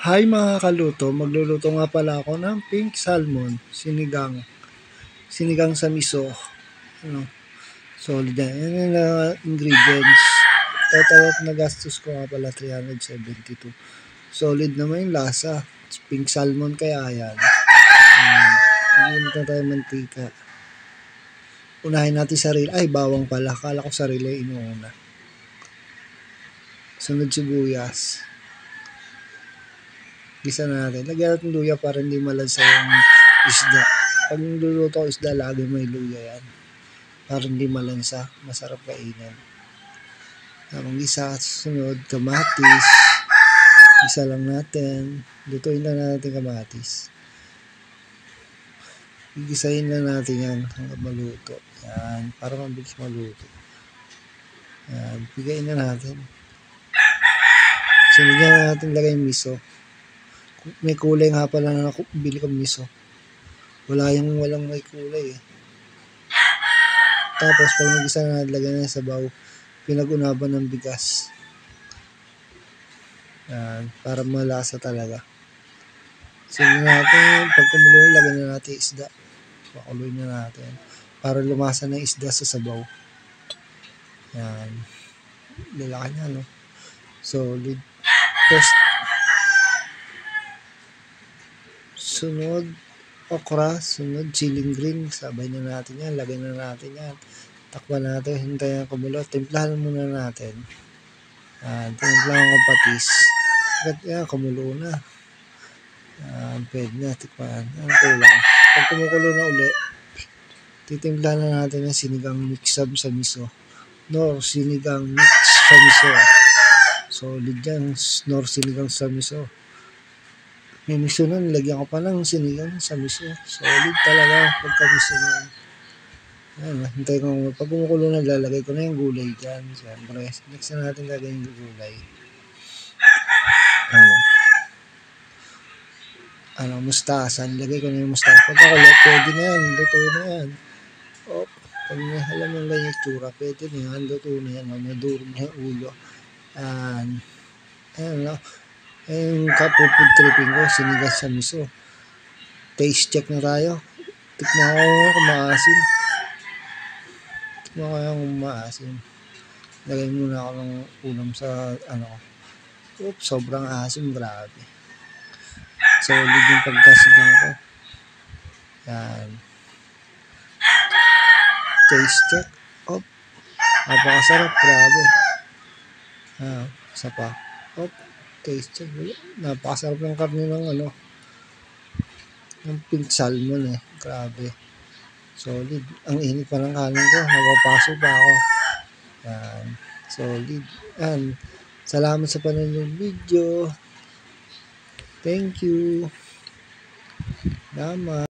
Hi mga kaluto, magluluto nga pala ako ng pink salmon, sinigang sa miso. Ano, solid yan. Yan yung ingredients. Total of na gastos ko nga pala 372. Solid naman yung lasa. Pink salmon kaya yan. Hindi na tayo mantika. Unahin natin sarili. Ay, bawang pala. Kala ko sarili inuuna. Sunod sibuyas. Gisa na natin. Lagyan natin luya para hindi malansa yung isda. Pag niluluto ko isda, lagi may luya yan. Para hindi malansa. Masarap kainin. Tamang gisa. Sunod, kamatis. Gisa lang natin. Lutuin lang natin kamatis. Gisahin lang natin yan hanggang maluto. Yan. Para mabilis maluto. Yan. Pigain na natin. Sunod na natin lagay yung miso. May kulay nga pala na bili kong miso. Walang may kulay eh. Tapos pag nag-isa na lagyan na sa sabaw, pinag-unaban ng bigas. Yan, para malasa talaga. Sunod natin, pag kumulo na, lagyan na natin isda. Pakuloy na natin. Para lumasa na isda sa sabaw. Yan. Lalaki na, no? Solid. First, sunod, okra, sunod, chilling green, sabay na natin yan, lagay na natin yan, takpan natin, hintayin ang kumulo, timplahan muna natin, timplahan ng patis, agad yan, kumulo na, pwede na, tikpan, ang kulang, pag kumukulo na uli, titimplahan na natin yung sinigang mix-up sa miso, sinigang mix sa miso, solid yan, sinigang sa miso. May miso na, nilagyan ko pa ng sinigang sa miso. Solid talaga pagka-miso na. Ayan, hintay ko. Pag kumukulo na, lalagay ko na yung gulay dyan. Siyempre, next na natin lagay yung gulay. Mustasa. Nilagay ko na yung mustasa. Pagkakulo, pwede na yan. Luto na yan. Pag alam mo lang yung tsura, pwede na yan. Luto na yan. Naduro na yung ulo. Ayan, yung kapupud tripping ko, sinigang sa miso. Taste check na tayo. Tikman ko kung maasim. Lagay muna ako ng ulam sa sobrang asim, grabe. Solid yung pagkasigang ko. Yan. Taste check. Napakasarap, grabe. Isa pa. Taste check. Napakasarap ng karne ng ng pink salmon eh. Grabe. Solid. Ang init pa ng kanin ko. Napapasok pa ako. Yan. Solid. Yan. Salamat sa panonood video. Thank you. Salamat.